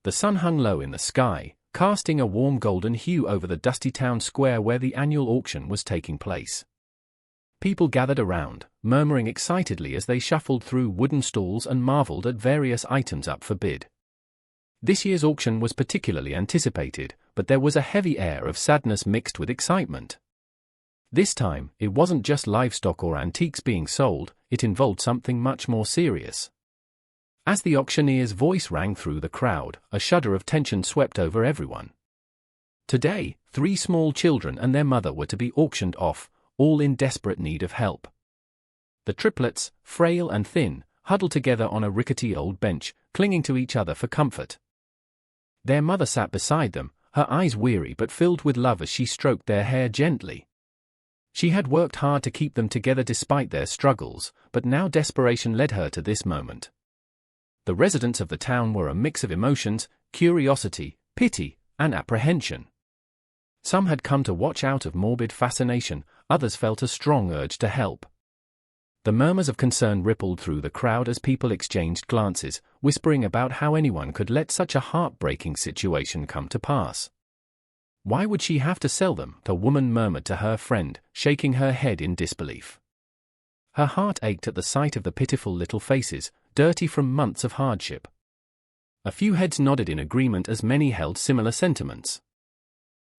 The sun hung low in the sky, casting a warm golden hue over the dusty town square where the annual auction was taking place. People gathered around, murmuring excitedly as they shuffled through wooden stalls and marveled at various items up for bid. This year's auction was particularly anticipated, but there was a heavy air of sadness mixed with excitement. This time, it wasn't just livestock or antiques being sold, it involved something much more serious. As the auctioneer's voice rang through the crowd, a shudder of tension swept over everyone. Today, 3 small children and their mother were to be auctioned off, all in desperate need of help. The triplets, frail and thin, huddled together on a rickety old bench, clinging to each other for comfort. Their mother sat beside them, her eyes weary but filled with love as she stroked their hair gently. She had worked hard to keep them together despite their struggles, but now desperation led her to this moment. The residents of the town were a mix of emotions, curiosity, pity, and apprehension. Some had come to watch out of morbid fascination, others felt a strong urge to help. The murmurs of concern rippled through the crowd as people exchanged glances, whispering about how anyone could let such a heartbreaking situation come to pass. Why would she have to sell them? The woman murmured to her friend, shaking her head in disbelief. Her heart ached at the sight of the pitiful little faces, dirty from months of hardship. A few heads nodded in agreement as many held similar sentiments.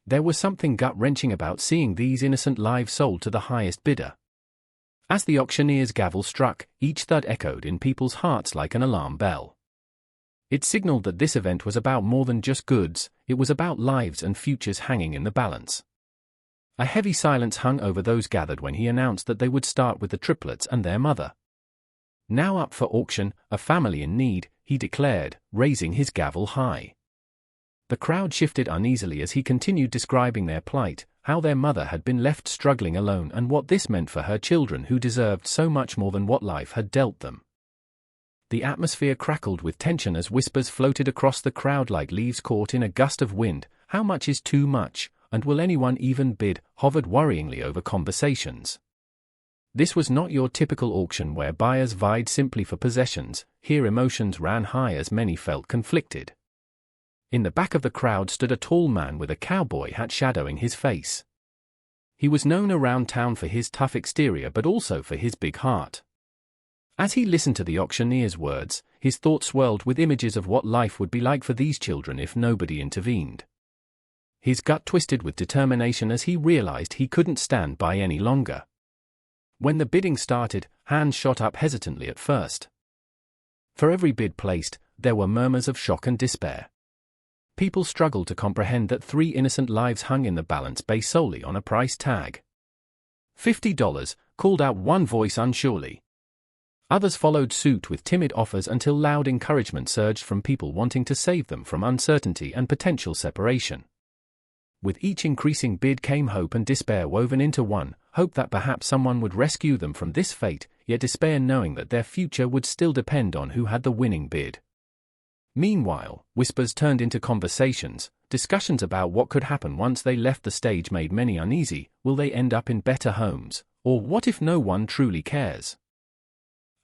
There was something gut-wrenching about seeing these innocent lives sold to the highest bidder. As the auctioneer's gavel struck, each thud echoed in people's hearts like an alarm bell. It signaled that this event was about more than just goods, it was about lives and futures hanging in the balance. A heavy silence hung over those gathered when he announced that they would start with the triplets and their mother. Now up for auction, a family in need, he declared, raising his gavel high. The crowd shifted uneasily as he continued describing their plight, how their mother had been left struggling alone and what this meant for her children who deserved so much more than what life had dealt them. The atmosphere crackled with tension as whispers floated across the crowd like leaves caught in a gust of wind. How much is too much, and will anyone even bid, hovered worryingly over conversations. This was not your typical auction where buyers vied simply for possessions. Here emotions ran high as many felt conflicted. In the back of the crowd stood a tall man with a cowboy hat shadowing his face. He was known around town for his tough exterior but also for his big heart. As he listened to the auctioneer's words, his thoughts swirled with images of what life would be like for these children if nobody intervened. His gut twisted with determination as he realized he couldn't stand by any longer. When the bidding started, hands shot up hesitantly at first. For every bid placed, there were murmurs of shock and despair. People struggled to comprehend that 3 innocent lives hung in the balance based solely on a price tag. $50, called out one voice unsurely. Others followed suit with timid offers until loud encouragement surged from people wanting to save them from uncertainty and potential separation. With each increasing bid came hope and despair woven into one, hope that perhaps someone would rescue them from this fate, yet despair knowing that their future would still depend on who had the winning bid. Meanwhile, whispers turned into conversations, discussions about what could happen once they left the stage made many uneasy. Will they end up in better homes, or what if no one truly cares?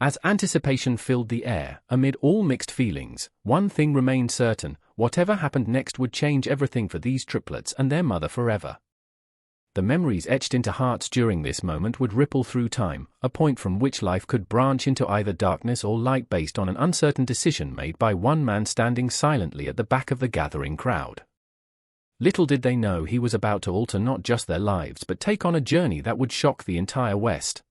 As anticipation filled the air, amid all mixed feelings, one thing remained certain: whatever happened next would change everything for these triplets and their mother forever. The memories etched into hearts during this moment would ripple through time, a point from which life could branch into either darkness or light based on an uncertain decision made by one man standing silently at the back of the gathering crowd. Little did they know he was about to alter not just their lives but take on a journey that would shock the entire West.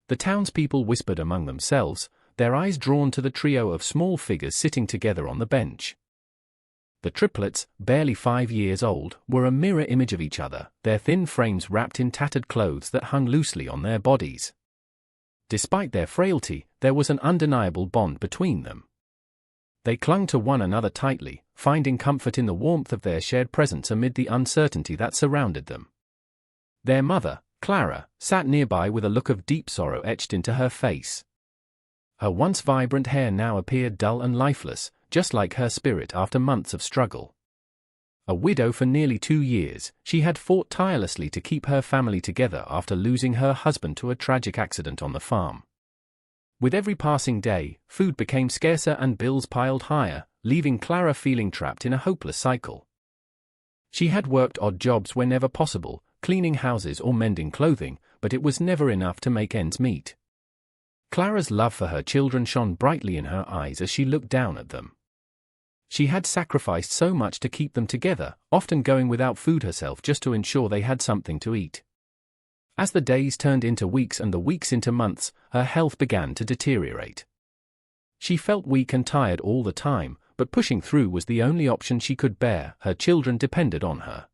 The townspeople whispered among themselves, their eyes drawn to the trio of small figures sitting together on the bench. The triplets, barely 5 years old, were a mirror image of each other, their thin frames wrapped in tattered clothes that hung loosely on their bodies. Despite their frailty, there was an undeniable bond between them. They clung to one another tightly, finding comfort in the warmth of their shared presence amid the uncertainty that surrounded them. Their mother, Clara, sat nearby with a look of deep sorrow etched into her face. Her once vibrant hair now appeared dull and lifeless, just like her spirit after months of struggle. A widow for nearly 2 years, she had fought tirelessly to keep her family together after losing her husband to a tragic accident on the farm. With every passing day, food became scarcer and bills piled higher, leaving Clara feeling trapped in a hopeless cycle. She had worked odd jobs whenever possible, cleaning houses or mending clothing, but it was never enough to make ends meet. Clara's love for her children shone brightly in her eyes as she looked down at them. She had sacrificed so much to keep them together, often going without food herself just to ensure they had something to eat. As the days turned into weeks and the weeks into months, her health began to deteriorate. She felt weak and tired all the time, but pushing through was the only option she could bear. Her children depended on her.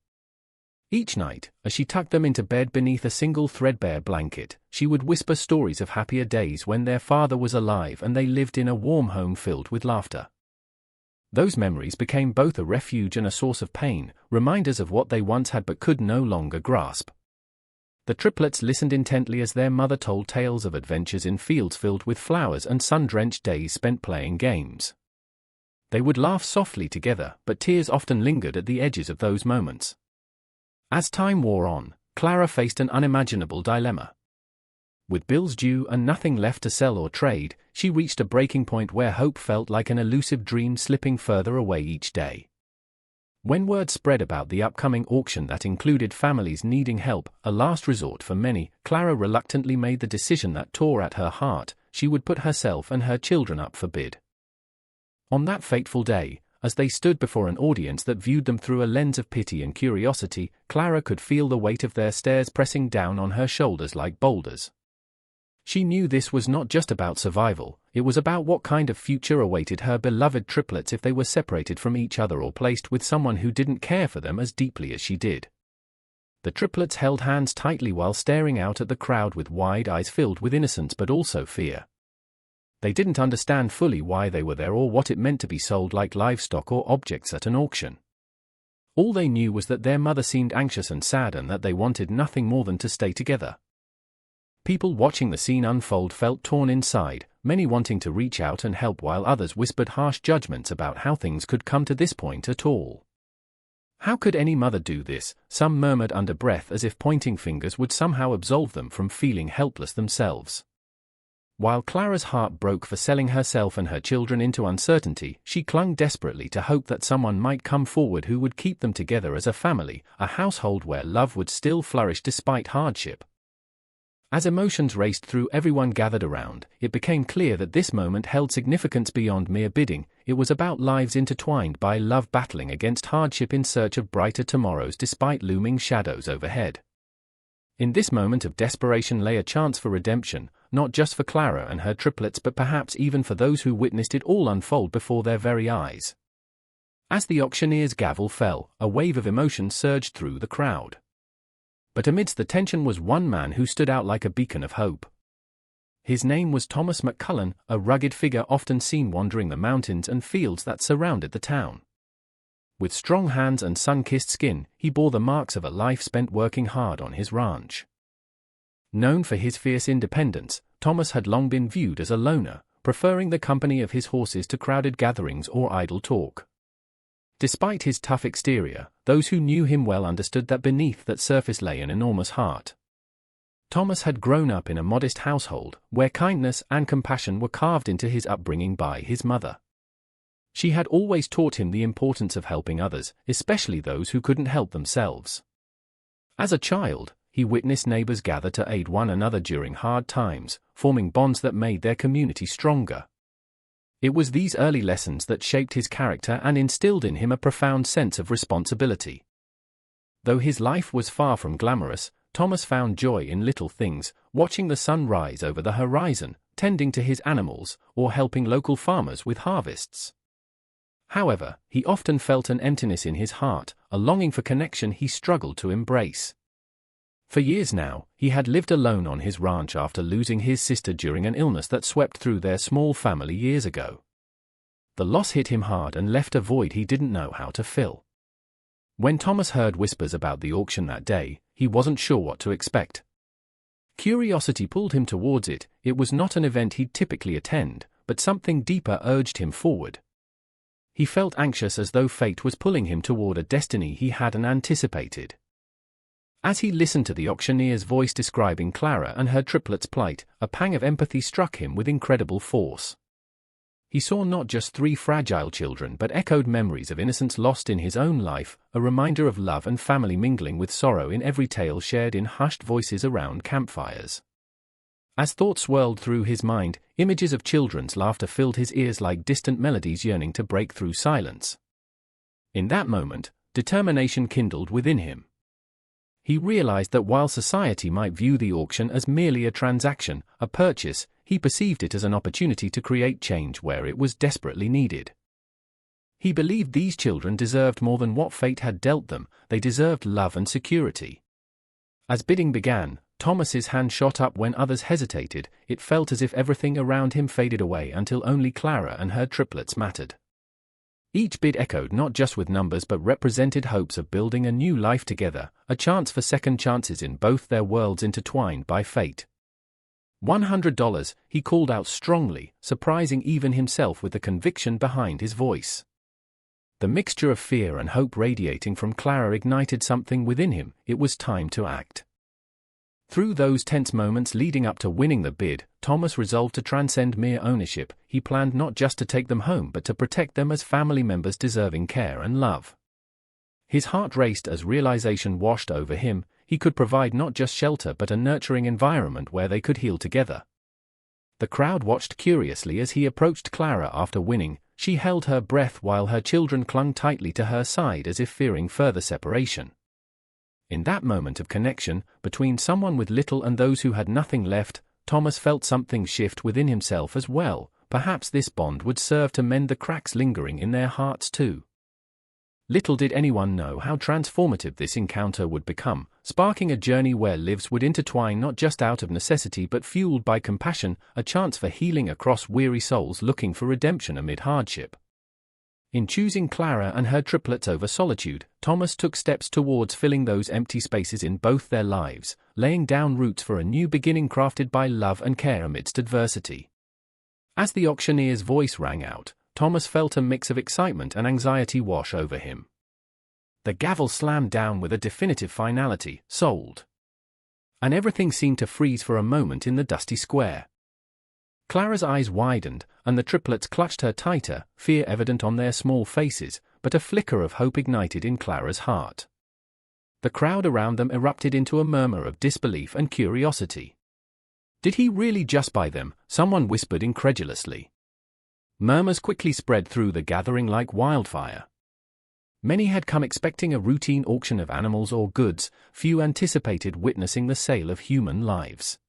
Each night, as she tucked them into bed beneath a single threadbare blanket, she would whisper stories of happier days when their father was alive and they lived in a warm home filled with laughter. Those memories became both a refuge and a source of pain, reminders of what they once had but could no longer grasp. The triplets listened intently as their mother told tales of adventures in fields filled with flowers and sun-drenched days spent playing games. They would laugh softly together, but tears often lingered at the edges of those moments. As time wore on, Clara faced an unimaginable dilemma. With bills due and nothing left to sell or trade, she reached a breaking point where hope felt like an elusive dream slipping further away each day. When word spread about the upcoming auction that included families needing help, a last resort for many, Clara reluctantly made the decision that tore at her heart: she would put herself and her children up for bid. On that fateful day, as they stood before an audience that viewed them through a lens of pity and curiosity, Clara could feel the weight of their stares pressing down on her shoulders like boulders. She knew this was not just about survival, it was about what kind of future awaited her beloved triplets if they were separated from each other or placed with someone who didn't care for them as deeply as she did. The triplets held hands tightly while staring out at the crowd with wide eyes filled with innocence but also fear. They didn't understand fully why they were there or what it meant to be sold like livestock or objects at an auction. All they knew was that their mother seemed anxious and sad and that they wanted nothing more than to stay together. People watching the scene unfold felt torn inside, many wanting to reach out and help while others whispered harsh judgments about how things could come to this point at all. How could any mother do this? Some murmured under breath as if pointing fingers would somehow absolve them from feeling helpless themselves. While Clara's heart broke for selling herself and her children into uncertainty, she clung desperately to hope that someone might come forward who would keep them together as a family, a household where love would still flourish despite hardship. As emotions raced through everyone gathered around, it became clear that this moment held significance beyond mere bidding. It was about lives intertwined by love battling against hardship in search of brighter tomorrows despite looming shadows overhead. In this moment of desperation lay a chance for redemption, not just for Clara and her triplets but perhaps even for those who witnessed it all unfold before their very eyes. As the auctioneer's gavel fell, a wave of emotion surged through the crowd. But amidst the tension was one man who stood out like a beacon of hope. His name was Thomas McCullen, a rugged figure often seen wandering the mountains and fields that surrounded the town. With strong hands and sun-kissed skin, he bore the marks of a life spent working hard on his ranch. Known for his fierce independence, Thomas had long been viewed as a loner, preferring the company of his horses to crowded gatherings or idle talk. Despite his tough exterior, those who knew him well understood that beneath that surface lay an enormous heart. Thomas had grown up in a modest household, where kindness and compassion were carved into his upbringing by his mother. She had always taught him the importance of helping others, especially those who couldn't help themselves. As a child, he witnessed neighbors gather to aid one another during hard times, forming bonds that made their community stronger. It was these early lessons that shaped his character and instilled in him a profound sense of responsibility. Though his life was far from glamorous, Thomas found joy in little things, watching the sun rise over the horizon, tending to his animals, or helping local farmers with harvests. However, he often felt an emptiness in his heart, a longing for connection he struggled to embrace. For years now, he had lived alone on his ranch after losing his sister during an illness that swept through their small family years ago. The loss hit him hard and left a void he didn't know how to fill. When Thomas heard whispers about the auction that day, he wasn't sure what to expect. Curiosity pulled him towards it. It was not an event he'd typically attend, but something deeper urged him forward. He felt anxious as though fate was pulling him toward a destiny he hadn't anticipated. As he listened to the auctioneer's voice describing Clara and her triplets' plight, a pang of empathy struck him with incredible force. He saw not just three fragile children but echoed memories of innocence lost in his own life, a reminder of love and family mingling with sorrow in every tale shared in hushed voices around campfires. As thoughts swirled through his mind, images of children's laughter filled his ears like distant melodies yearning to break through silence. In that moment, determination kindled within him. He realized that while society might view the auction as merely a transaction, a purchase, he perceived it as an opportunity to create change where it was desperately needed. He believed these children deserved more than what fate had dealt them, they deserved love and security. As bidding began, Thomas's hand shot up when others hesitated. It felt as if everything around him faded away until only Clara and her triplets mattered. Each bid echoed not just with numbers but represented hopes of building a new life together, a chance for second chances in both their worlds intertwined by fate. $100, he called out strongly, surprising even himself with the conviction behind his voice. The mixture of fear and hope radiating from Clara ignited something within him. It was time to act. Through those tense moments leading up to winning the bid, Thomas resolved to transcend mere ownership. He planned not just to take them home but to protect them as family members deserving care and love. His heart raced as realization washed over him. He could provide not just shelter but a nurturing environment where they could heal together. The crowd watched curiously as he approached Clara after winning. She held her breath while her children clung tightly to her side as if fearing further separation. In that moment of connection, between someone with little and those who had nothing left, Thomas felt something shift within himself as well. Perhaps this bond would serve to mend the cracks lingering in their hearts too. Little did anyone know how transformative this encounter would become, sparking a journey where lives would intertwine not just out of necessity but fueled by compassion, a chance for healing across weary souls looking for redemption amid hardship. In choosing Clara and her triplets over solitude, Thomas took steps towards filling those empty spaces in both their lives, laying down roots for a new beginning crafted by love and care amidst adversity. As the auctioneer's voice rang out, Thomas felt a mix of excitement and anxiety wash over him. The gavel slammed down with a definitive finality, sold. And everything seemed to freeze for a moment in the dusty square. Clara's eyes widened, and the triplets clutched her tighter, fear evident on their small faces, but a flicker of hope ignited in Clara's heart. The crowd around them erupted into a murmur of disbelief and curiosity. Did he really just buy them? Someone whispered incredulously. Murmurs quickly spread through the gathering like wildfire. Many had come expecting a routine auction of animals or goods, few anticipated witnessing the sale of human lives.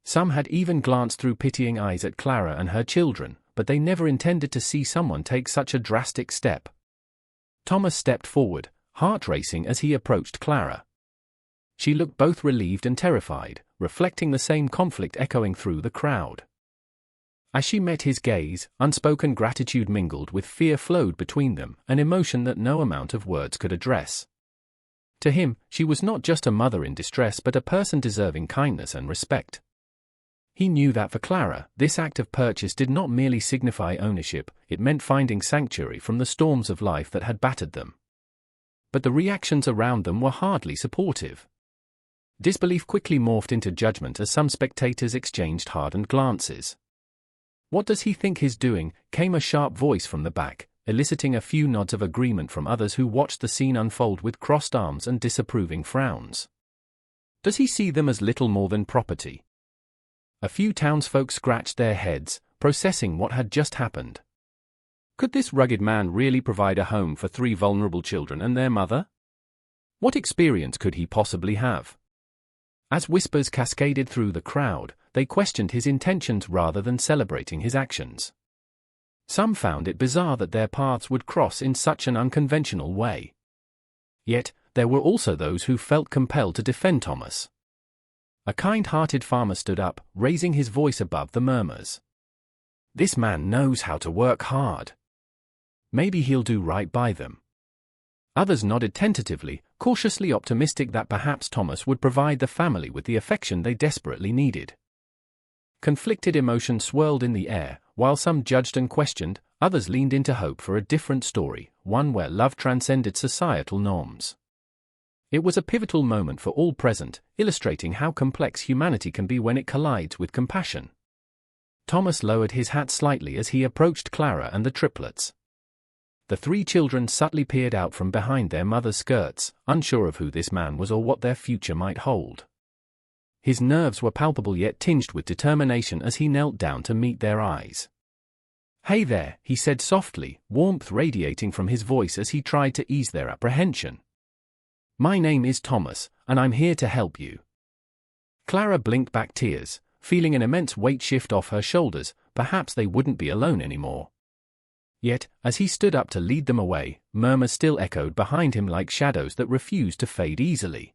Some had even glanced through pitying eyes at Clara and her children, but they never intended to see someone take such a drastic step. Thomas stepped forward, heart racing as he approached Clara. She looked both relieved and terrified, reflecting the same conflict echoing through the crowd. As she met his gaze, unspoken gratitude mingled with fear flowed between them, an emotion that no amount of words could address. To him, she was not just a mother in distress but a person deserving kindness and respect. He knew that for Clara, this act of purchase did not merely signify ownership, it meant finding sanctuary from the storms of life that had battered them. But the reactions around them were hardly supportive. Disbelief quickly morphed into judgment as some spectators exchanged hardened glances. "What does he think he's doing?" came a sharp voice from the back, eliciting a few nods of agreement from others who watched the scene unfold with crossed arms and disapproving frowns. "Does he see them as little more than property?" A few townsfolk scratched their heads, processing what had just happened. Could this rugged man really provide a home for three vulnerable children and their mother? What experience could he possibly have? As whispers cascaded through the crowd, they questioned his intentions rather than celebrating his actions. Some found it bizarre that their paths would cross in such an unconventional way. Yet, there were also those who felt compelled to defend Thomas. A kind-hearted farmer stood up, raising his voice above the murmurs. "This man knows how to work hard. Maybe he'll do right by them." Others nodded tentatively, cautiously optimistic that perhaps Thomas would provide the family with the affection they desperately needed. Conflicted emotions swirled in the air, while some judged and questioned, others leaned into hope for a different story, one where love transcended societal norms. It was a pivotal moment for all present, illustrating how complex humanity can be when it collides with compassion. Thomas lowered his hat slightly as he approached Clara and the triplets. The three children subtly peered out from behind their mother's skirts, unsure of who this man was or what their future might hold. His nerves were palpable yet tinged with determination as he knelt down to meet their eyes. "Hey there," he said softly, warmth radiating from his voice as he tried to ease their apprehension. "My name is Thomas, and I'm here to help you." Clara blinked back tears, feeling an immense weight shift off her shoulders. Perhaps they wouldn't be alone anymore. Yet, as he stood up to lead them away, murmurs still echoed behind him like shadows that refused to fade easily.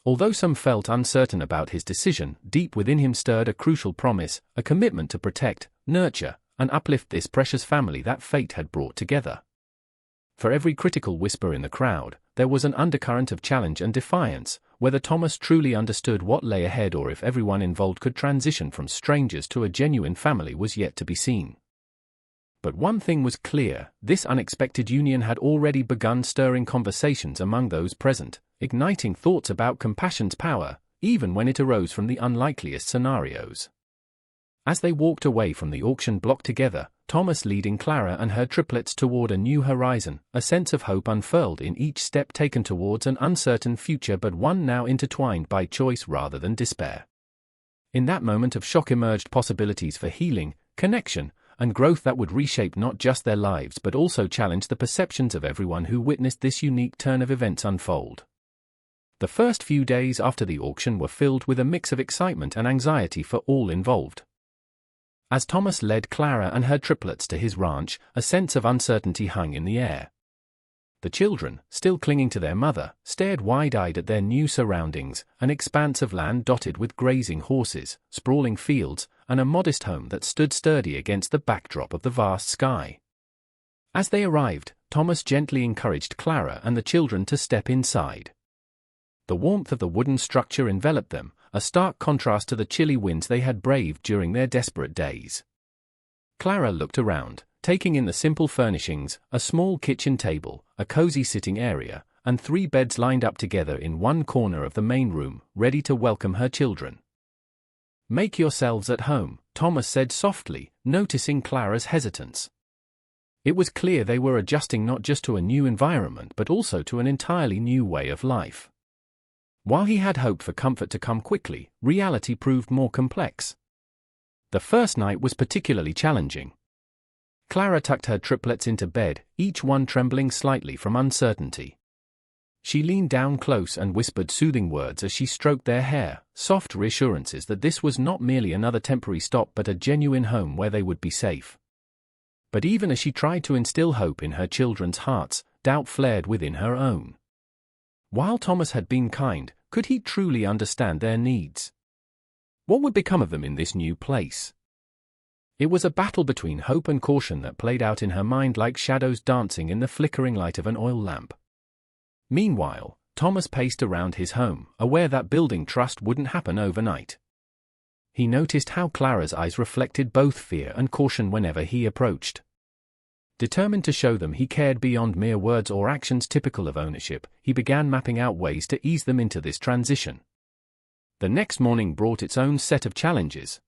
Although some felt uncertain about his decision, deep within him stirred a crucial promise, a commitment to protect, nurture, and uplift this precious family that fate had brought together. For every critical whisper in the crowd, there was an undercurrent of challenge and defiance, whether Thomas truly understood what lay ahead or if everyone involved could transition from strangers to a genuine family was yet to be seen. But one thing was clear: this unexpected union had already begun stirring conversations among those present, igniting thoughts about compassion's power, even when it arose from the unlikeliest scenarios. As they walked away from the auction block together, Thomas leading Clara and her triplets toward a new horizon, a sense of hope unfurled in each step taken towards an uncertain future, but one now intertwined by choice rather than despair. In that moment of shock emerged possibilities for healing, connection, and growth that would reshape not just their lives but also challenge the perceptions of everyone who witnessed this unique turn of events unfold. The first few days after the auction were filled with a mix of excitement and anxiety for all involved. As Thomas led Clara and her triplets to his ranch, a sense of uncertainty hung in the air. The children, still clinging to their mother, stared wide-eyed at their new surroundings, an expanse of land dotted with grazing horses, sprawling fields, and a modest home that stood sturdy against the backdrop of the vast sky. As they arrived, Thomas gently encouraged Clara and the children to step inside. The warmth of the wooden structure enveloped them, a stark contrast to the chilly winds they had braved during their desperate days. Clara looked around, taking in the simple furnishings: a small kitchen table, a cozy sitting area, and 3 beds lined up together in one corner of the main room, ready to welcome her children. "Make yourselves at home," Thomas said softly, noticing Clara's hesitance. It was clear they were adjusting not just to a new environment but also to an entirely new way of life. While he had hoped for comfort to come quickly, reality proved more complex. The first night was particularly challenging. Clara tucked her triplets into bed, each one trembling slightly from uncertainty. She leaned down close and whispered soothing words as she stroked their hair, soft reassurances that this was not merely another temporary stop but a genuine home where they would be safe. But even as she tried to instill hope in her children's hearts, doubt flared within her own. While Thomas had been kind, could he truly understand their needs? What would become of them in this new place? It was a battle between hope and caution that played out in her mind like shadows dancing in the flickering light of an oil lamp. Meanwhile, Thomas paced around his home, aware that building trust wouldn't happen overnight. He noticed how Clara's eyes reflected both fear and caution whenever he approached. Determined to show them he cared beyond mere words or actions typical of ownership, he began mapping out ways to ease them into this transition. The next morning brought its own set of challenges.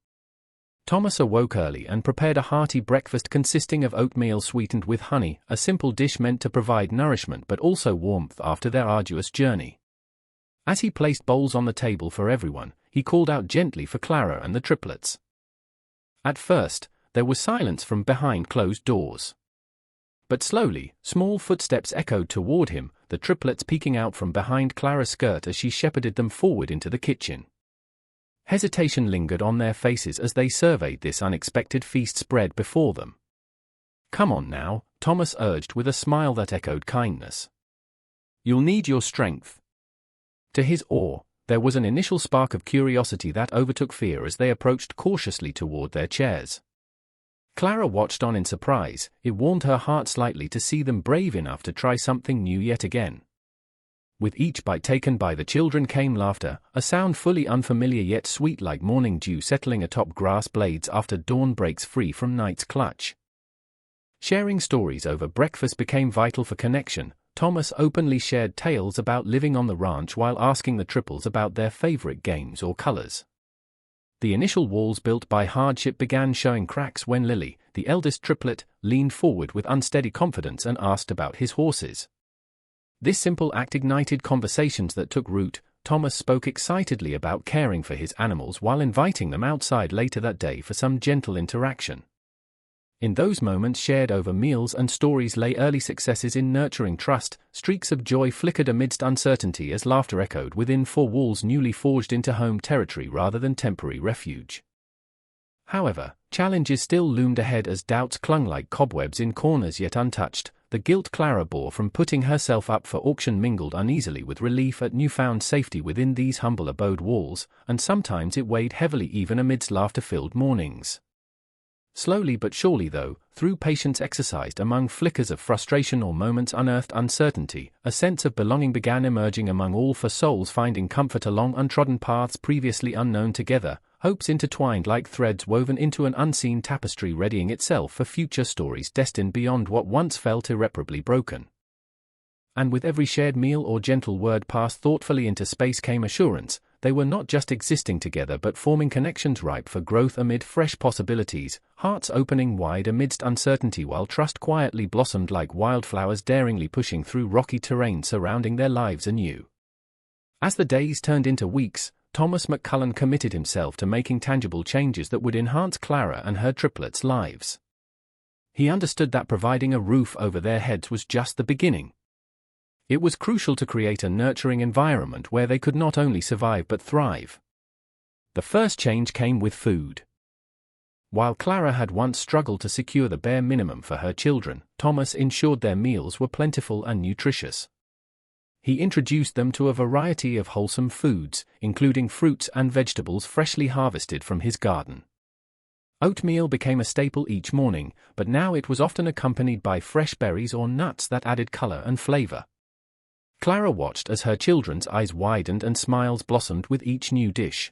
Thomas awoke early and prepared a hearty breakfast consisting of oatmeal sweetened with honey, a simple dish meant to provide nourishment but also warmth after their arduous journey. As he placed bowls on the table for everyone, he called out gently for Clara and the triplets. At first, there was silence from behind closed doors. But slowly, small footsteps echoed toward him, the triplets peeking out from behind Clara's skirt as she shepherded them forward into the kitchen. Hesitation lingered on their faces as they surveyed this unexpected feast spread before them. "Come on now," Thomas urged with a smile that echoed kindness. "You'll need your strength." To his awe, there was an initial spark of curiosity that overtook fear as they approached cautiously toward their chairs. Clara watched on in surprise. It warmed her heart slightly to see them brave enough to try something new yet again. With each bite taken by the children came laughter, a sound fully unfamiliar yet sweet like morning dew settling atop grass blades after dawn breaks free from night's clutch. Sharing stories over breakfast became vital for connection, Thomas openly shared tales about living on the ranch while asking the Triplets about their favorite games or colors. The initial walls built by hardship began showing cracks when Lily, the eldest triplet, leaned forward with unsteady confidence and asked about his horses. This simple act ignited conversations that took root. Thomas spoke excitedly about caring for his animals while inviting them outside later that day for some gentle interaction. In those moments shared over meals and stories lay early successes in nurturing trust. Streaks of joy flickered amidst uncertainty as laughter echoed within four walls newly forged into home territory rather than temporary refuge. However, challenges still loomed ahead as doubts clung like cobwebs in corners yet untouched. The guilt Clara bore from putting herself up for auction mingled uneasily with relief at newfound safety within these humble abode walls, and sometimes it weighed heavily even amidst laughter-filled mornings. Slowly but surely though, through patience exercised among flickers of frustration or moments unearthed uncertainty, a sense of belonging began emerging among all four souls finding comfort along untrodden paths previously unknown together, hopes intertwined like threads woven into an unseen tapestry readying itself for future stories destined beyond what once felt irreparably broken. And with every shared meal or gentle word passed thoughtfully into space came assurance. They were not just existing together but forming connections ripe for growth amid fresh possibilities, hearts opening wide amidst uncertainty while trust quietly blossomed like wildflowers daringly pushing through rocky terrain surrounding their lives anew. As the days turned into weeks, Thomas McCullen committed himself to making tangible changes that would enhance Clara and her triplets' lives. He understood that providing a roof over their heads was just the beginning. It was crucial to create a nurturing environment where they could not only survive but thrive. The first change came with food. While Clara had once struggled to secure the bare minimum for her children, Thomas ensured their meals were plentiful and nutritious. He introduced them to a variety of wholesome foods, including fruits and vegetables freshly harvested from his garden. Oatmeal became a staple each morning, but now it was often accompanied by fresh berries or nuts that added color and flavor. Clara watched as her children's eyes widened and smiles blossomed with each new dish.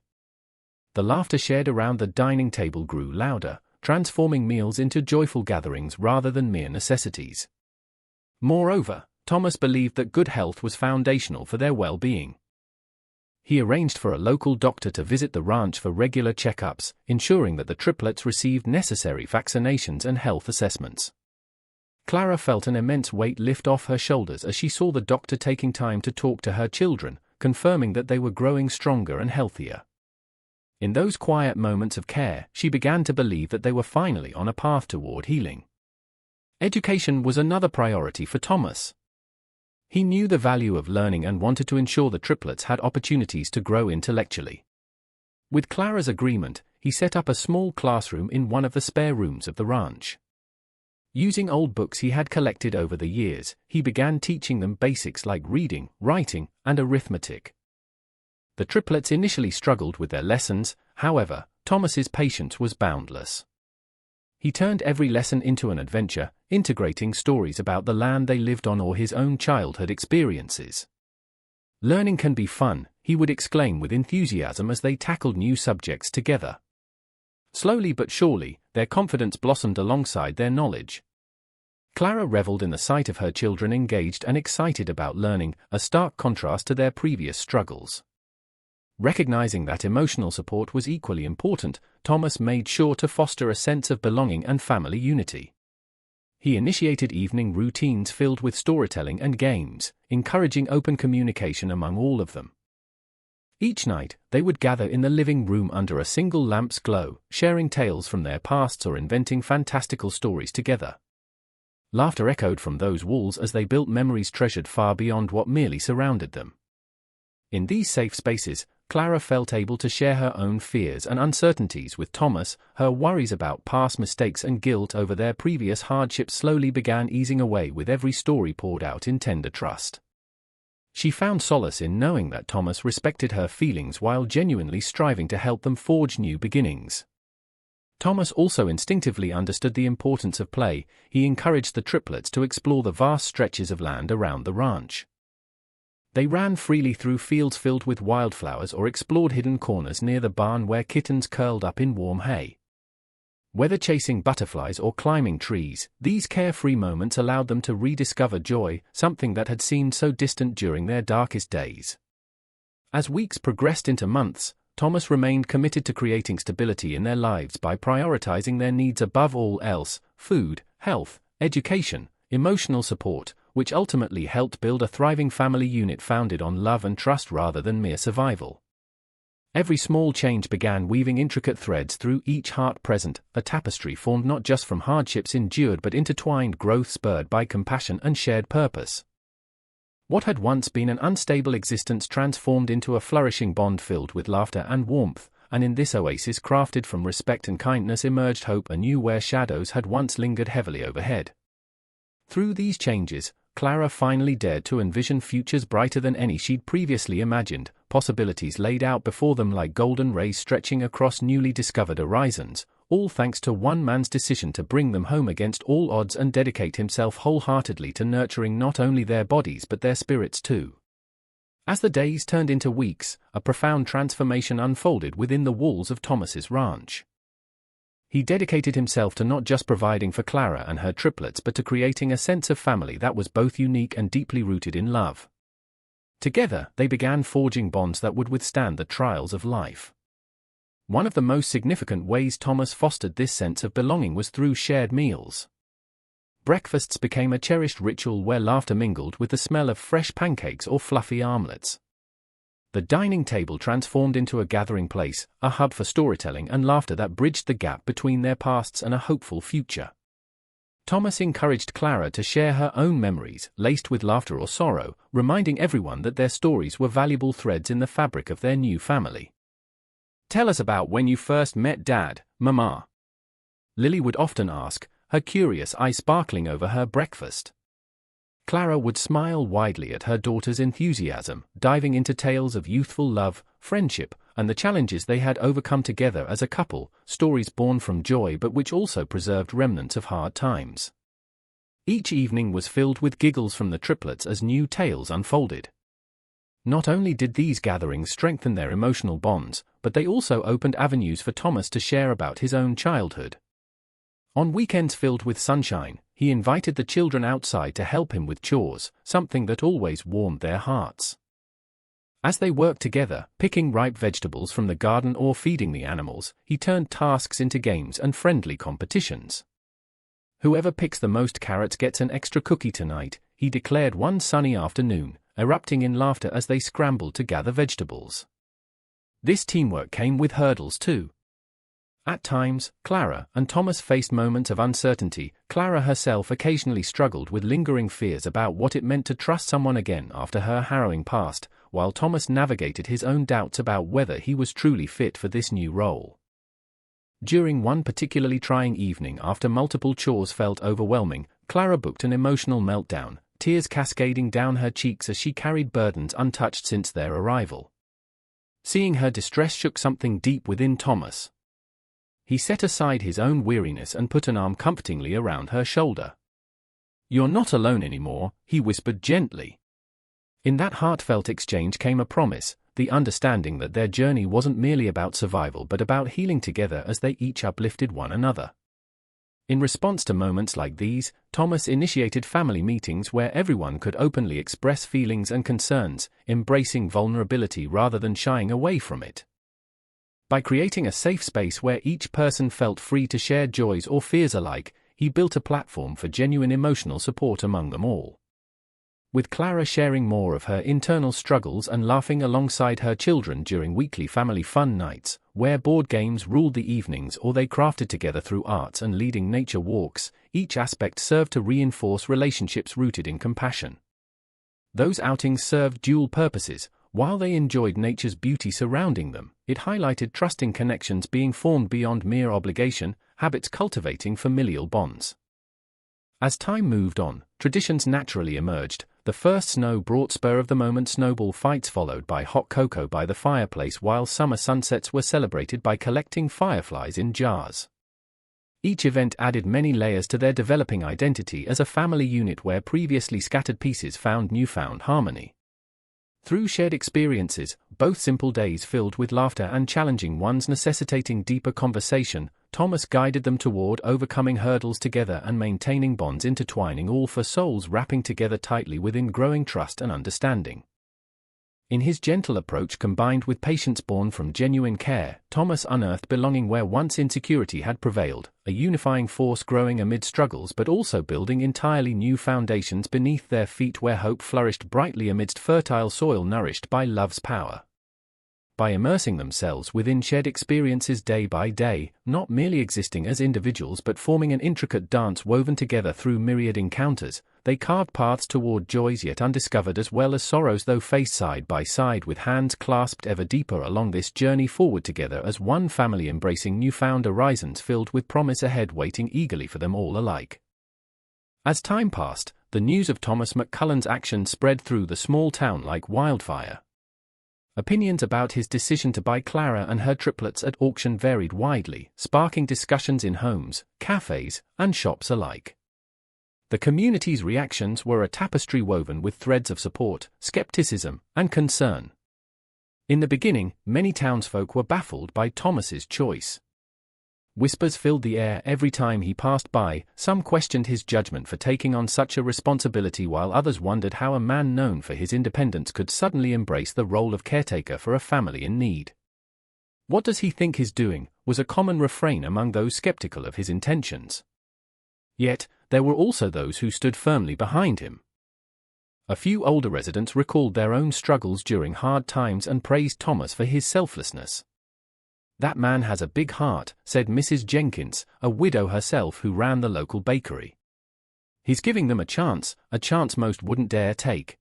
The laughter shared around the dining table grew louder, transforming meals into joyful gatherings rather than mere necessities. Moreover, Thomas believed that good health was foundational for their well-being. He arranged for a local doctor to visit the ranch for regular checkups, ensuring that the triplets received necessary vaccinations and health assessments. Clara felt an immense weight lift off her shoulders as she saw the doctor taking time to talk to her children, confirming that they were growing stronger and healthier. In those quiet moments of care, she began to believe that they were finally on a path toward healing. Education was another priority for Thomas. He knew the value of learning and wanted to ensure the triplets had opportunities to grow intellectually. With Clara's agreement, he set up a small classroom in one of the spare rooms of the ranch. Using old books he had collected over the years, he began teaching them basics like reading, writing, and arithmetic. The triplets initially struggled with their lessons, however, Thomas's patience was boundless. He turned every lesson into an adventure, integrating stories about the land they lived on or his own childhood experiences. "Learning can be fun," he would exclaim with enthusiasm as they tackled new subjects together. Slowly but surely, their confidence blossomed alongside their knowledge. Clara reveled in the sight of her children engaged and excited about learning, a stark contrast to their previous struggles. Recognizing that emotional support was equally important, Thomas made sure to foster a sense of belonging and family unity. He initiated evening routines filled with storytelling and games, encouraging open communication among all of them. Each night, they would gather in the living room under a single lamp's glow, sharing tales from their pasts or inventing fantastical stories together. Laughter echoed from those walls as they built memories treasured far beyond what merely surrounded them. In these safe spaces, Clara felt able to share her own fears and uncertainties with Thomas. Her worries about past mistakes and guilt over their previous hardships slowly began easing away with every story poured out in tender trust. She found solace in knowing that Thomas respected her feelings while genuinely striving to help them forge new beginnings. Thomas also instinctively understood the importance of play. He encouraged the triplets to explore the vast stretches of land around the ranch. They ran freely through fields filled with wildflowers or explored hidden corners near the barn where kittens curled up in warm hay. Whether chasing butterflies or climbing trees, these carefree moments allowed them to rediscover joy, something that had seemed so distant during their darkest days. As weeks progressed into months, Thomas remained committed to creating stability in their lives by prioritizing their needs above all else: food, health, education, emotional support, which ultimately helped build a thriving family unit founded on love and trust rather than mere survival. Every small change began weaving intricate threads through each heart present, a tapestry formed not just from hardships endured but intertwined growth spurred by compassion and shared purpose. What had once been an unstable existence transformed into a flourishing bond filled with laughter and warmth, and in this oasis crafted from respect and kindness emerged hope anew where shadows had once lingered heavily overhead. Through these changes, Clara finally dared to envision futures brighter than any she'd previously imagined, possibilities laid out before them like golden rays stretching across newly discovered horizons, all thanks to one man's decision to bring them home against all odds and dedicate himself wholeheartedly to nurturing not only their bodies but their spirits too. As the days turned into weeks, a profound transformation unfolded within the walls of Thomas's ranch. He dedicated himself to not just providing for Clara and her triplets but to creating a sense of family that was both unique and deeply rooted in love. Together, they began forging bonds that would withstand the trials of life. One of the most significant ways Thomas fostered this sense of belonging was through shared meals. Breakfasts became a cherished ritual where laughter mingled with the smell of fresh pancakes or fluffy omelets. The dining table transformed into a gathering place, a hub for storytelling and laughter that bridged the gap between their pasts and a hopeful future. Thomas encouraged Clara to share her own memories, laced with laughter or sorrow, reminding everyone that their stories were valuable threads in the fabric of their new family. "Tell us about when you first met Dad, Mama," Lily would often ask, her curious eye sparkling over her breakfast. Clara would smile widely at her daughter's enthusiasm, diving into tales of youthful love, friendship, and the challenges they had overcome together as a couple, stories born from joy but which also preserved remnants of hard times. Each evening was filled with giggles from the triplets as new tales unfolded. Not only did these gatherings strengthen their emotional bonds, but they also opened avenues for Thomas to share about his own childhood. On weekends filled with sunshine, he invited the children outside to help him with chores, something that always warmed their hearts. As they worked together, picking ripe vegetables from the garden or feeding the animals, he turned tasks into games and friendly competitions. "Whoever picks the most carrots gets an extra cookie tonight," he declared one sunny afternoon, erupting in laughter as they scrambled to gather vegetables. This teamwork came with hurdles too. At times, Clara and Thomas faced moments of uncertainty. Clara herself occasionally struggled with lingering fears about what it meant to trust someone again after her harrowing past, while Thomas navigated his own doubts about whether he was truly fit for this new role. During one particularly trying evening after multiple chores felt overwhelming, Clara booked an emotional meltdown, tears cascading down her cheeks as she carried burdens untouched since their arrival. Seeing her distress shook something deep within Thomas. He set aside his own weariness and put an arm comfortingly around her shoulder. "You're not alone anymore," he whispered gently. In that heartfelt exchange came a promise, the understanding that their journey wasn't merely about survival but about healing together as they each uplifted one another. In response to moments like these, Thomas initiated family meetings where everyone could openly express feelings and concerns, embracing vulnerability rather than shying away from it. By creating a safe space where each person felt free to share joys or fears alike, he built a platform for genuine emotional support among them all. With Clara sharing more of her internal struggles and laughing alongside her children during weekly family fun nights, where board games ruled the evenings or they crafted together through arts and leading nature walks, each aspect served to reinforce relationships rooted in compassion. Those outings served dual purposes. While they enjoyed nature's beauty surrounding them, it highlighted trusting connections being formed beyond mere obligation, habits cultivating familial bonds. As time moved on, traditions naturally emerged. The first snow brought spur-of-the-moment snowball fights followed by hot cocoa by the fireplace while summer sunsets were celebrated by collecting fireflies in jars. Each event added many layers to their developing identity as a family unit where previously scattered pieces found newfound harmony. Through shared experiences, both simple days filled with laughter and challenging ones necessitating deeper conversation, Thomas guided them toward overcoming hurdles together and maintaining bonds intertwining all four souls wrapping together tightly within growing trust and understanding. In his gentle approach combined with patience born from genuine care, Thomas unearthed belonging where once insecurity had prevailed, a unifying force growing amid struggles but also building entirely new foundations beneath their feet where hope flourished brightly amidst fertile soil nourished by love's power. By immersing themselves within shared experiences day by day, not merely existing as individuals but forming an intricate dance woven together through myriad encounters, they carved paths toward joys yet undiscovered as well as sorrows though faced side by side with hands clasped ever deeper along this journey forward together as one family embracing newfound horizons filled with promise ahead waiting eagerly for them all alike. As time passed, the news of Thomas McCullen's action spread through the small town like wildfire. Opinions about his decision to buy Clara and her triplets at auction varied widely, sparking discussions in homes, cafes, and shops alike. The community's reactions were a tapestry woven with threads of support, skepticism, and concern. In the beginning, many townsfolk were baffled by Thomas's choice. Whispers filled the air every time he passed by, some questioned his judgment for taking on such a responsibility while others wondered how a man known for his independence could suddenly embrace the role of caretaker for a family in need. "What does he think he's doing?" was a common refrain among those skeptical of his intentions. Yet, there were also those who stood firmly behind him. A few older residents recalled their own struggles during hard times and praised Thomas for his selflessness. "That man has a big heart," said Mrs. Jenkins, a widow herself who ran the local bakery. "He's giving them a chance most wouldn't dare take."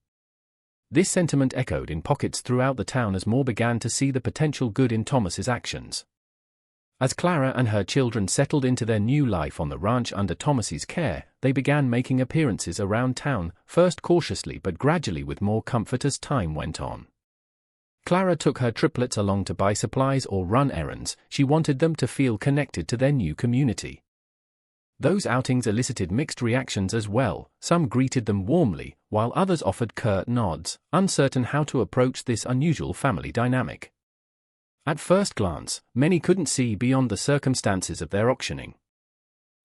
This sentiment echoed in pockets throughout the town as more began to see the potential good in Thomas's actions. As Clara and her children settled into their new life on the ranch under Thomas's care, they began making appearances around town, first cautiously but gradually with more comfort as time went on. Clara took her triplets along to buy supplies or run errands. She wanted them to feel connected to their new community. Those outings elicited mixed reactions as well. Some greeted them warmly, while others offered curt nods, uncertain how to approach this unusual family dynamic. At first glance, many couldn't see beyond the circumstances of their auctioning.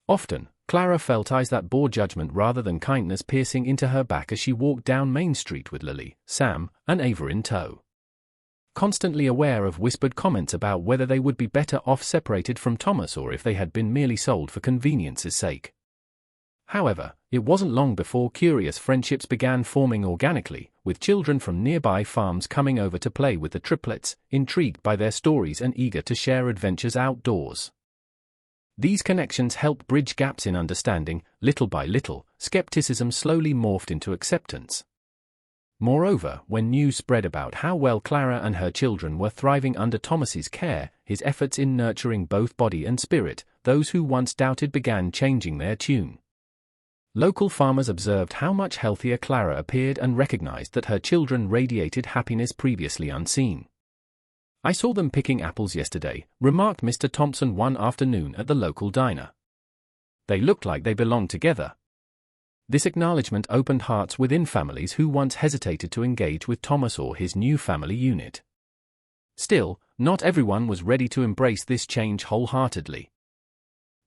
Often, Clara felt eyes that bore judgment rather than kindness piercing into her back as she walked down Main Street with Lily, Sam, and Ava in tow. Constantly aware of whispered comments about whether they would be better off separated from Thomas or if they had been merely sold for convenience's sake. However, it wasn't long before curious friendships began forming organically, with children from nearby farms coming over to play with the triplets, intrigued by their stories and eager to share adventures outdoors. These connections helped bridge gaps in understanding. Little by little, skepticism slowly morphed into acceptance. Moreover, when news spread about how well Clara and her children were thriving under Thomas's care, his efforts in nurturing both body and spirit, those who once doubted began changing their tune. Local farmers observed how much healthier Clara appeared and recognized that her children radiated happiness previously unseen. "I saw them picking apples yesterday," remarked Mr. Thompson one afternoon at the local diner. "They looked like they belonged together." This acknowledgement opened hearts within families who once hesitated to engage with Thomas or his new family unit. Still, not everyone was ready to embrace this change wholeheartedly.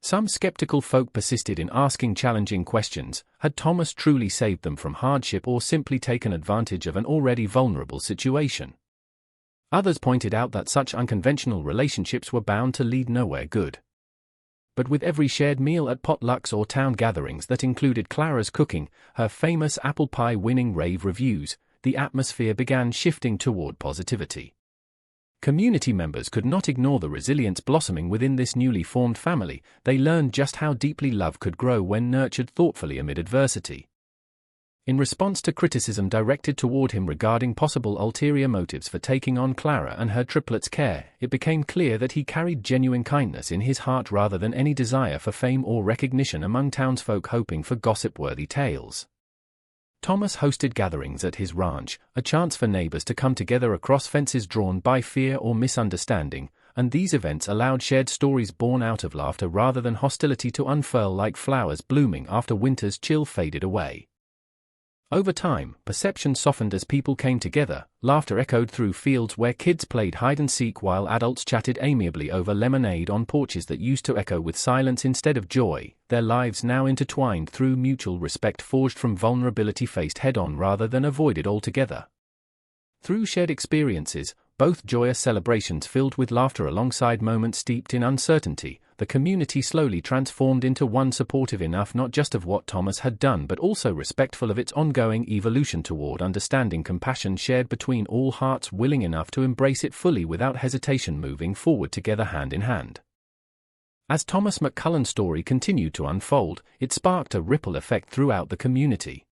Some skeptical folk persisted in asking challenging questions: had Thomas truly saved them from hardship or simply taken advantage of an already vulnerable situation? Others pointed out that such unconventional relationships were bound to lead nowhere good. But with every shared meal at potlucks or town gatherings that included Clara's cooking, her famous apple pie winning rave reviews, the atmosphere began shifting toward positivity. Community members could not ignore the resilience blossoming within this newly formed family. They learned just how deeply love could grow when nurtured thoughtfully amid adversity. In response to criticism directed toward him regarding possible ulterior motives for taking on Clara and her triplets' care, it became clear that he carried genuine kindness in his heart rather than any desire for fame or recognition among townsfolk hoping for gossip-worthy tales. Thomas hosted gatherings at his ranch, a chance for neighbors to come together across fences drawn by fear or misunderstanding, and these events allowed shared stories born out of laughter rather than hostility to unfurl like flowers blooming after winter's chill faded away. Over time, perception softened as people came together, laughter echoed through fields where kids played hide-and-seek while adults chatted amiably over lemonade on porches that used to echo with silence instead of joy, their lives now intertwined through mutual respect forged from vulnerability faced head-on rather than avoided altogether. Through shared experiences, both joyous celebrations filled with laughter alongside moments steeped in uncertainty, the community slowly transformed into one supportive enough not just of what Thomas had done but also respectful of its ongoing evolution toward understanding compassion shared between all hearts willing enough to embrace it fully without hesitation moving forward together hand in hand. As Thomas McCullen's story continued to unfold, it sparked a ripple effect throughout the community.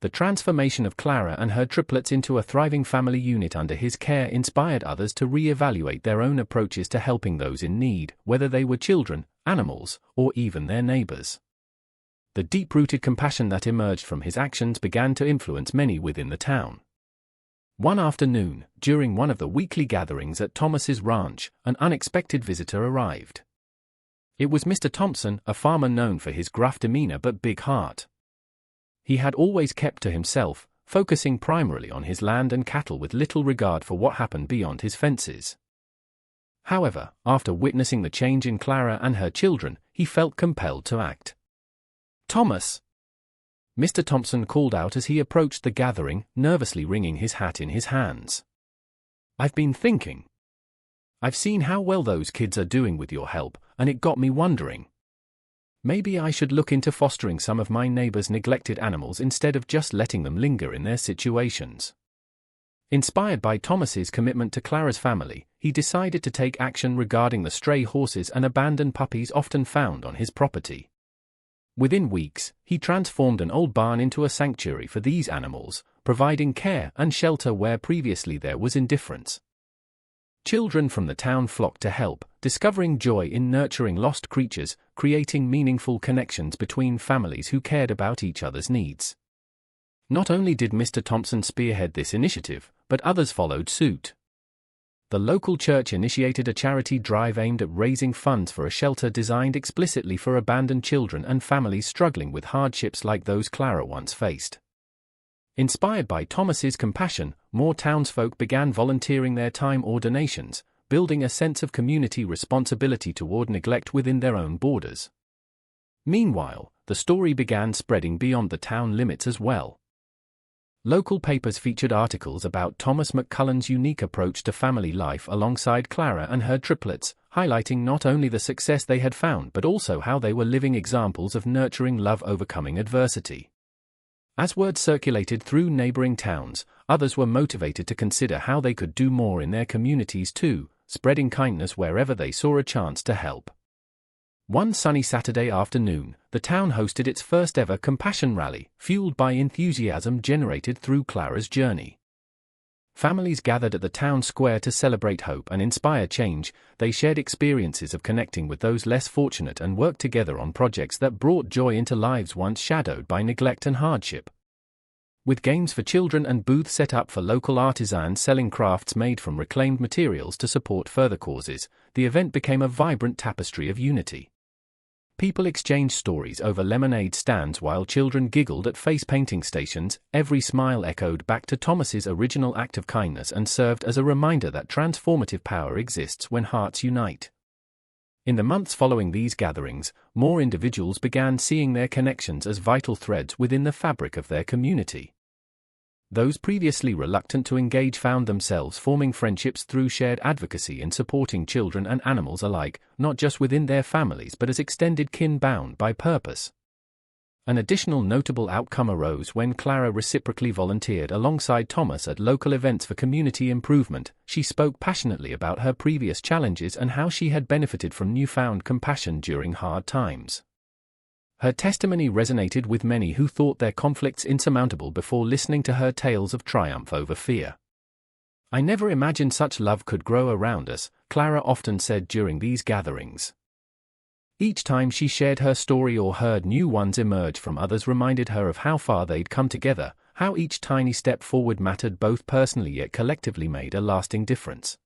The transformation of Clara and her triplets into a thriving family unit under his care inspired others to re-evaluate their own approaches to helping those in need, whether they were children, animals, or even their neighbors. The deep-rooted compassion that emerged from his actions began to influence many within the town. One afternoon, during one of the weekly gatherings at Thomas's ranch, an unexpected visitor arrived. It was Mr. Thompson, a farmer known for his gruff demeanor but big heart. He had always kept to himself, focusing primarily on his land and cattle with little regard for what happened beyond his fences. However, after witnessing the change in Clara and her children, he felt compelled to act. "Thomas!" Mr. Thompson called out as he approached the gathering, nervously wringing his hat in his hands. "I've been thinking. I've seen how well those kids are doing with your help, and it got me wondering. Maybe I should look into fostering some of my neighbors' neglected animals instead of just letting them linger in their situations." Inspired by Thomas's commitment to Clara's family, he decided to take action regarding the stray horses and abandoned puppies often found on his property. Within weeks, he transformed an old barn into a sanctuary for these animals, providing care and shelter where previously there was indifference. Children from the town flocked to help, discovering joy in nurturing lost creatures, creating meaningful connections between families who cared about each other's needs. Not only did Mr. Thompson spearhead this initiative, but others followed suit. The local church initiated a charity drive aimed at raising funds for a shelter designed explicitly for abandoned children and families struggling with hardships like those Clara once faced. Inspired by Thomas's compassion, more townsfolk began volunteering their time or donations, building a sense of community responsibility toward neglect within their own borders. Meanwhile, the story began spreading beyond the town limits as well. Local papers featured articles about Thomas McCullen's unique approach to family life alongside Clara and her triplets, highlighting not only the success they had found but also how they were living examples of nurturing love overcoming adversity. As word circulated through neighboring towns, others were motivated to consider how they could do more in their communities too, spreading kindness wherever they saw a chance to help. One sunny Saturday afternoon, the town hosted its first ever compassion rally, fueled by enthusiasm generated through Clara's journey. Families gathered at the town square to celebrate hope and inspire change. They shared experiences of connecting with those less fortunate and worked together on projects that brought joy into lives once shadowed by neglect and hardship. With games for children and booths set up for local artisans selling crafts made from reclaimed materials to support further causes, the event became a vibrant tapestry of unity. People exchanged stories over lemonade stands while children giggled at face-painting stations. Every smile echoed back to Thomas's original act of kindness and served as a reminder that transformative power exists when hearts unite. In the months following these gatherings, more individuals began seeing their connections as vital threads within the fabric of their community. Those previously reluctant to engage found themselves forming friendships through shared advocacy in supporting children and animals alike, not just within their families but as extended kin bound by purpose. An additional notable outcome arose when Clara reciprocally volunteered alongside Thomas at local events for community improvement. She spoke passionately about her previous challenges and how she had benefited from newfound compassion during hard times. Her testimony resonated with many who thought their conflicts insurmountable before listening to her tales of triumph over fear. "I never imagined such love could grow around us," Clara often said during these gatherings. Each time she shared her story or heard new ones emerge from others reminded her of how far they'd come together, how each tiny step forward mattered both personally yet collectively made a lasting difference.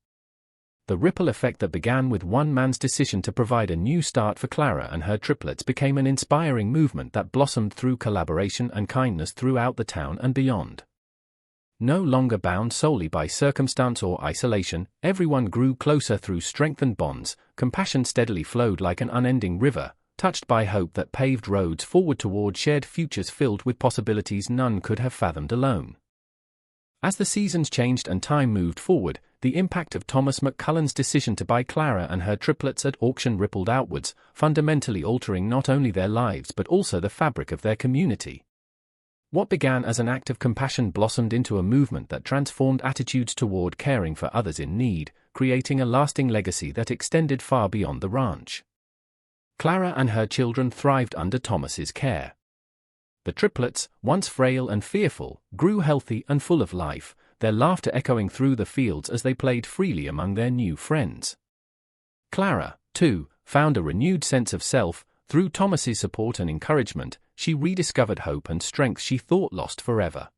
The ripple effect that began with one man's decision to provide a new start for Clara and her triplets became an inspiring movement that blossomed through collaboration and kindness throughout the town and beyond. No longer bound solely by circumstance or isolation, everyone grew closer through strengthened bonds. Compassion steadily flowed like an unending river, touched by hope that paved roads forward toward shared futures filled with possibilities none could have fathomed alone. As the seasons changed and time moved forward, the impact of Thomas McCullen's decision to buy Clara and her triplets at auction rippled outwards, fundamentally altering not only their lives but also the fabric of their community. What began as an act of compassion blossomed into a movement that transformed attitudes toward caring for others in need, creating a lasting legacy that extended far beyond the ranch. Clara and her children thrived under Thomas's care. The triplets, once frail and fearful, grew healthy and full of life, their laughter echoing through the fields as they played freely among their new friends. Clara, too, found a renewed sense of self. Through Thomas's support and encouragement, she rediscovered hope and strength she thought lost forever.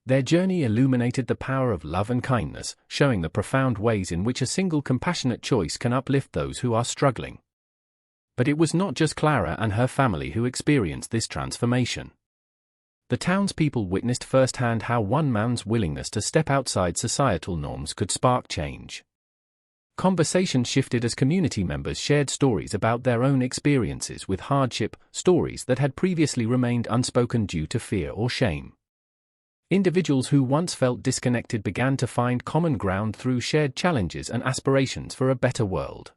Their journey illuminated the power of love and kindness, showing the profound ways in which a single compassionate choice can uplift those who are struggling. But it was not just Clara and her family who experienced this transformation. The townspeople witnessed firsthand how one man's willingness to step outside societal norms could spark change. Conversation shifted as community members shared stories about their own experiences with hardship, stories that had previously remained unspoken due to fear or shame. Individuals who once felt disconnected began to find common ground through shared challenges and aspirations for a better world.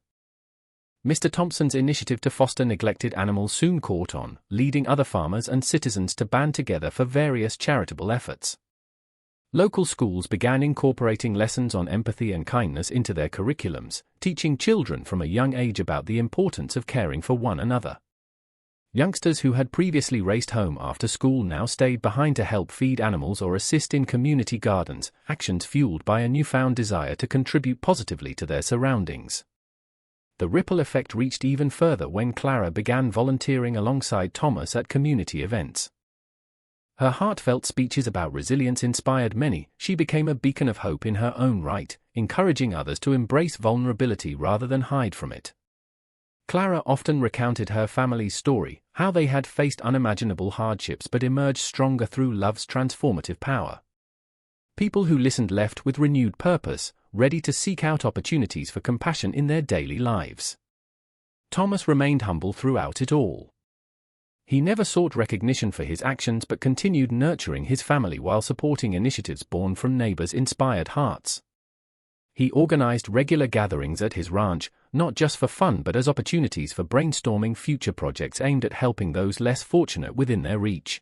Mr. Thompson's initiative to foster neglected animals soon caught on, leading other farmers and citizens to band together for various charitable efforts. Local schools began incorporating lessons on empathy and kindness into their curriculums, teaching children from a young age about the importance of caring for one another. Youngsters who had previously raced home after school now stayed behind to help feed animals or assist in community gardens, actions fueled by a newfound desire to contribute positively to their surroundings. The ripple effect reached even further when Clara began volunteering alongside Thomas at community events. Her heartfelt speeches about resilience inspired many. She became a beacon of hope in her own right, encouraging others to embrace vulnerability rather than hide from it. Clara often recounted her family's story, how they had faced unimaginable hardships but emerged stronger through love's transformative power. People who listened left with renewed purpose, ready to seek out opportunities for compassion in their daily lives. Thomas remained humble throughout it all. He never sought recognition for his actions but continued nurturing his family while supporting initiatives born from neighbors' inspired hearts. He organized regular gatherings at his ranch, not just for fun but as opportunities for brainstorming future projects aimed at helping those less fortunate within their reach.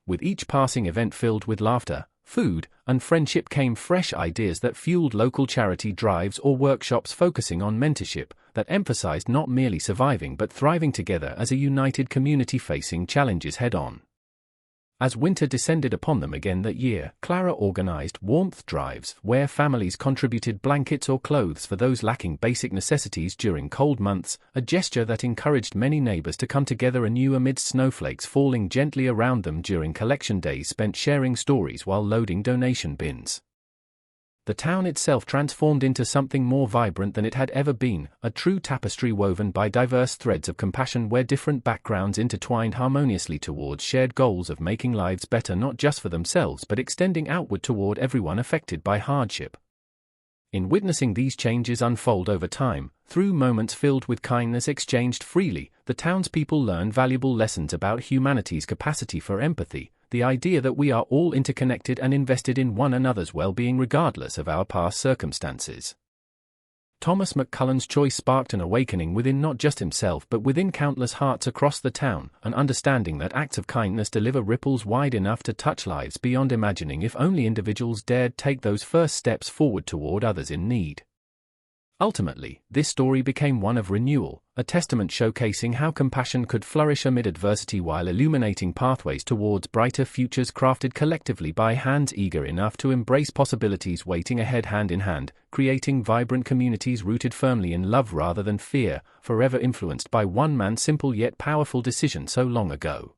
With each passing event filled with laughter, food, and friendship came fresh ideas that fueled local charity drives or workshops focusing on mentorship that emphasized not merely surviving but thriving together as a united community facing challenges head-on. As winter descended upon them again that year, Clara organized warmth drives where families contributed blankets or clothes for those lacking basic necessities during cold months, a gesture that encouraged many neighbors to come together anew amidst snowflakes falling gently around them during collection days spent sharing stories while loading donation bins. The town itself transformed into something more vibrant than it had ever been, a true tapestry woven by diverse threads of compassion where different backgrounds intertwined harmoniously towards shared goals of making lives better not just for themselves but extending outward toward everyone affected by hardship. In witnessing these changes unfold over time, through moments filled with kindness exchanged freely, the townspeople learned valuable lessons about humanity's capacity for empathy, the idea that we are all interconnected and invested in one another's well-being regardless of our past circumstances. Thomas McCullen's choice sparked an awakening within not just himself but within countless hearts across the town, an understanding that acts of kindness deliver ripples wide enough to touch lives beyond imagining if only individuals dared take those first steps forward toward others in need. Ultimately, this story became one of renewal, a testament showcasing how compassion could flourish amid adversity while illuminating pathways towards brighter futures crafted collectively by hands eager enough to embrace possibilities waiting ahead hand in hand, creating vibrant communities rooted firmly in love rather than fear, forever influenced by one man's simple yet powerful decision so long ago.